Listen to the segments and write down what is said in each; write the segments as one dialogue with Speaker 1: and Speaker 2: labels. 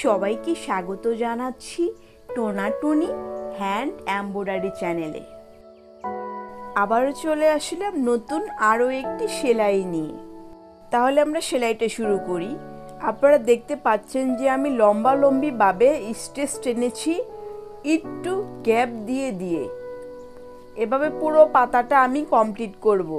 Speaker 1: সবাইকে স্বাগত জানাচ্ছি টোনাটনি হ্যান্ড এমব্রয়ডারি চ্যানেলে। আবারও চলে আসলাম নতুন আরও একটি সেলাই নিয়ে। তাহলে আমরা সেলাইটা শুরু করি। আপনারা দেখতে পাচ্ছেন যে আমি লম্বালম্বিভাবে স্টিচ টেনেছি একটু গ্যাপ দিয়ে দিয়ে। এভাবে পুরো পাতাটা আমি কমপ্লিট করব।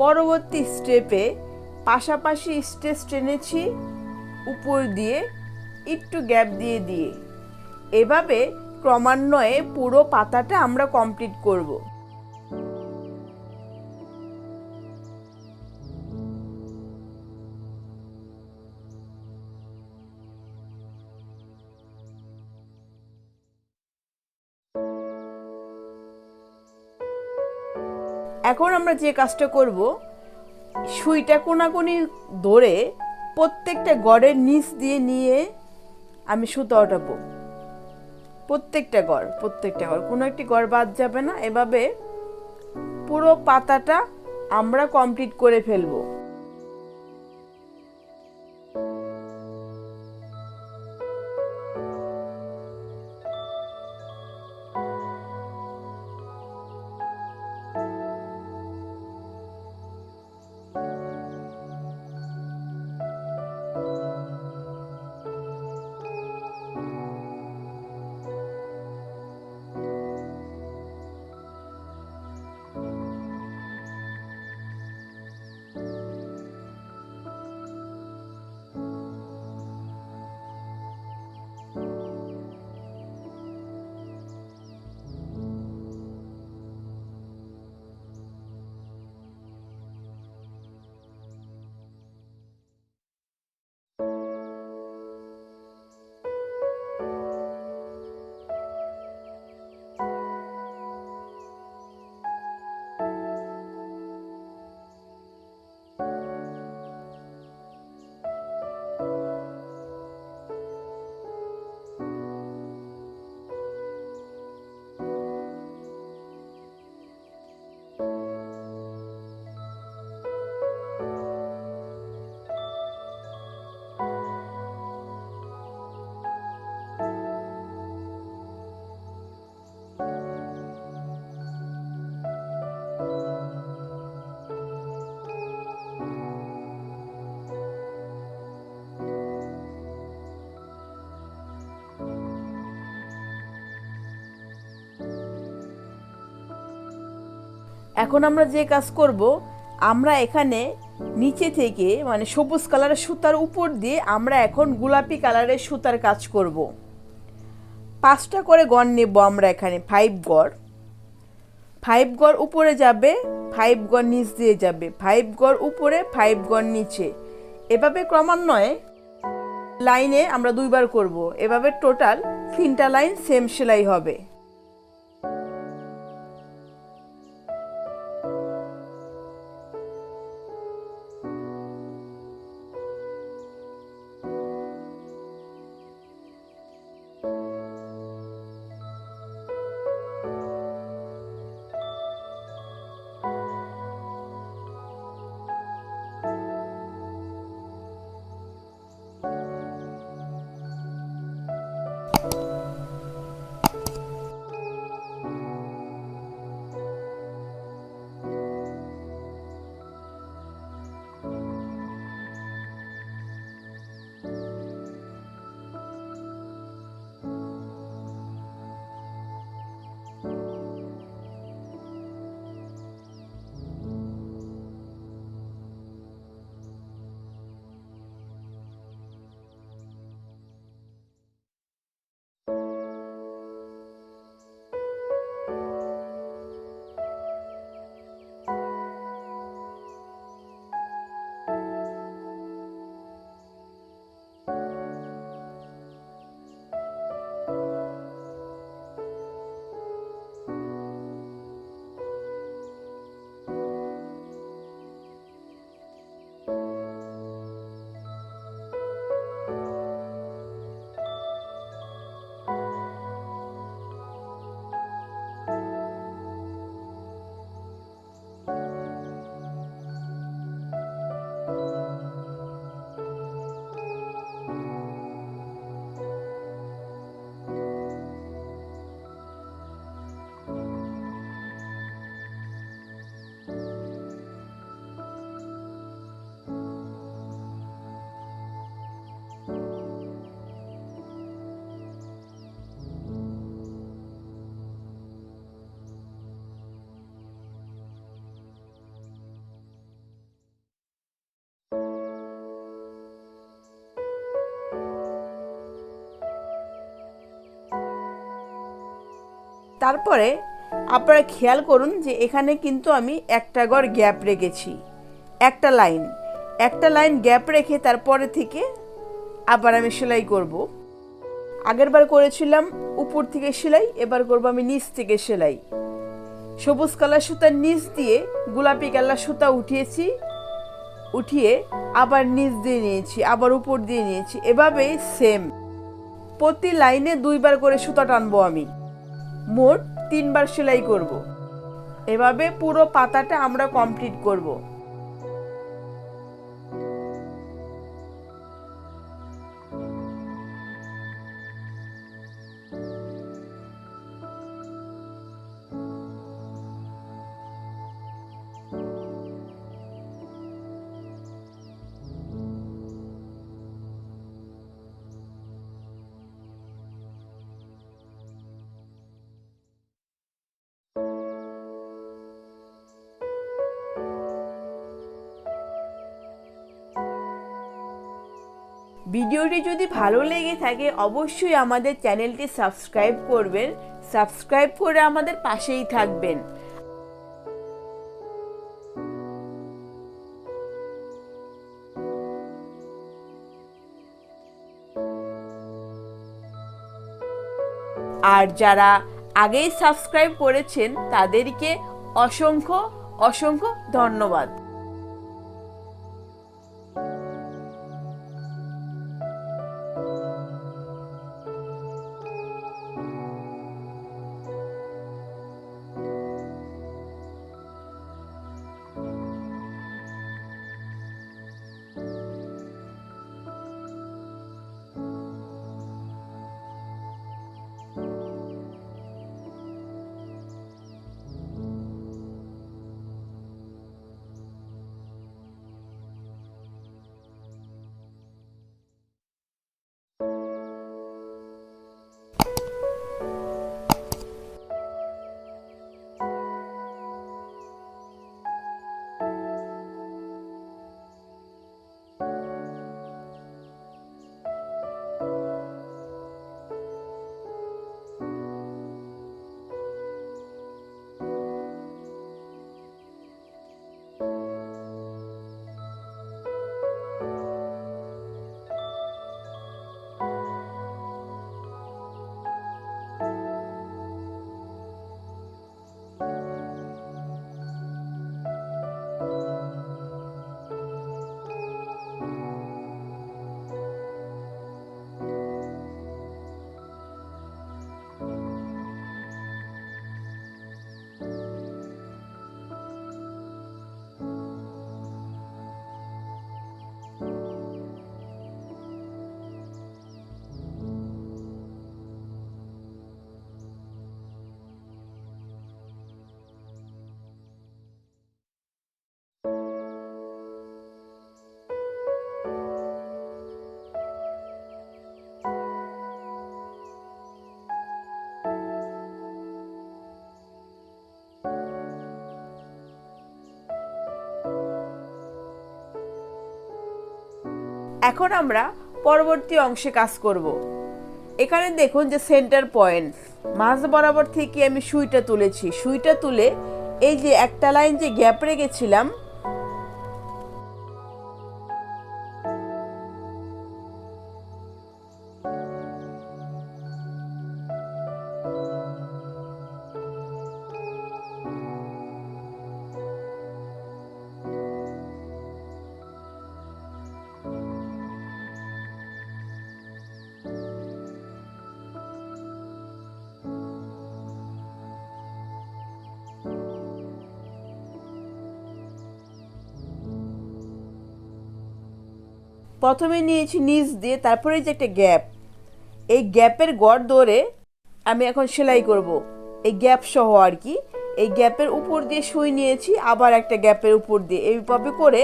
Speaker 1: পরবর্তী স্টেপে পাশাপাশি স্টিচ টেনেছি উপর দিয়ে একটু গ্যাপ দিয়ে দিয়ে। এভাবে ক্রমান্বয়ে পুরো পাতাটা আমরা কমপ্লিট করব। এখন আমরা যে কাজটা করব, সুইটা কোনাকুনি ধরে প্রত্যেকটা গড়ের নিচ দিয়ে নিয়ে আমি সুতা ওঠাবো। প্রত্যেকটা গড় কোনো একটি গড় বাদ যাবে না। এভাবে পুরো পাতাটা আমরা কমপ্লিট করে ফেলবো। এখন আমরা যে কাজ করব, আমরা এখানে নিচে থেকে মানে সবুজ কালারের সুতার উপর দিয়ে আমরা এখন গোলাপি কালারের সুতার কাজ করব। 5টা করে গড় নেব আমরা এখানে। 5 গড় উপরে যাবে, 5 গড় নিচ দিয়ে যাবে, 5 গড় উপরে, 5 গড় নিচে। এভাবে ক্রমান্বয়ে লাইনে আমরা 2বার করব। এভাবে টোটাল 3টা লাইন সেম সেলাই হবে। তারপরে আপনারা খেয়াল করুন যে এখানে কিন্তু আমি একটা ঘর গ্যাপ রেখেছি, একটা লাইন গ্যাপ রেখে তারপরে থেকে আবার আমি সেলাই করব। আগেরবার করেছিলাম উপর থেকে সেলাই, এবার করব আমি নিচ থেকে সেলাই। সবুজ কালার সুতার নিচ দিয়ে গোলাপি কালার সুতা উঠিয়ে আবার নিচ দিয়ে নিয়েছি, আবার উপর দিয়ে নিয়েছি। এভাবেই সেম প্রতি লাইনে 2 বার করে সুতা টানবো আমি, মোট 3 বার সেলাই করব। এভাবে পুরো পাতাটা আমরা কমপ্লিট করব। ভিডিওটি যদি ভালো লেগে থাকে অবশ্যই আমাদের চ্যানেলটি সাবস্ক্রাইব করবেন, সাবস্ক্রাইব করে আমাদের পাশেই থাকবেন। আর যারা আগেই সাবস্ক্রাইব করেছেন তাদেরকে অসংখ্য অসংখ্য ধন্যবাদ। এখন আমরা পরবর্তী অংশে কাজ করব। এখানে দেখুন যে সেন্টার পয়েন্ট মাঝ বরাবর থেকে আমি সুইটা তুলেছি। সুইটা তুলে এই যে একটা লাইন যে গ্যাপ রেখেছিলাম প্রথমে নিয়েছি নিচ দিয়ে, তারপরে যে একটা গ্যাপ, এই গ্যাপের গড় ধরে আমি এখন সেলাই করব। এই গ্যাপ সহ আর কি, এই গ্যাপের উপর দিয়ে সুই নিয়েছি, আবার একটা গ্যাপের উপর দিয়ে, এইভাবে করে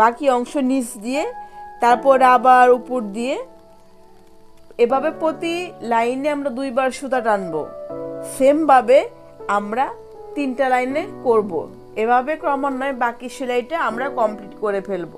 Speaker 1: বাকি অংশ নিচ দিয়ে তারপর আবার উপর দিয়ে, এভাবে প্রতি লাইনে আমরা 2 বার সুতা টানবো। সেমভাবে আমরা 3টা লাইনে করব। এভাবে ক্রমান্বয়ে বাকি সেলাইটা আমরা কমপ্লিট করে ফেলবো।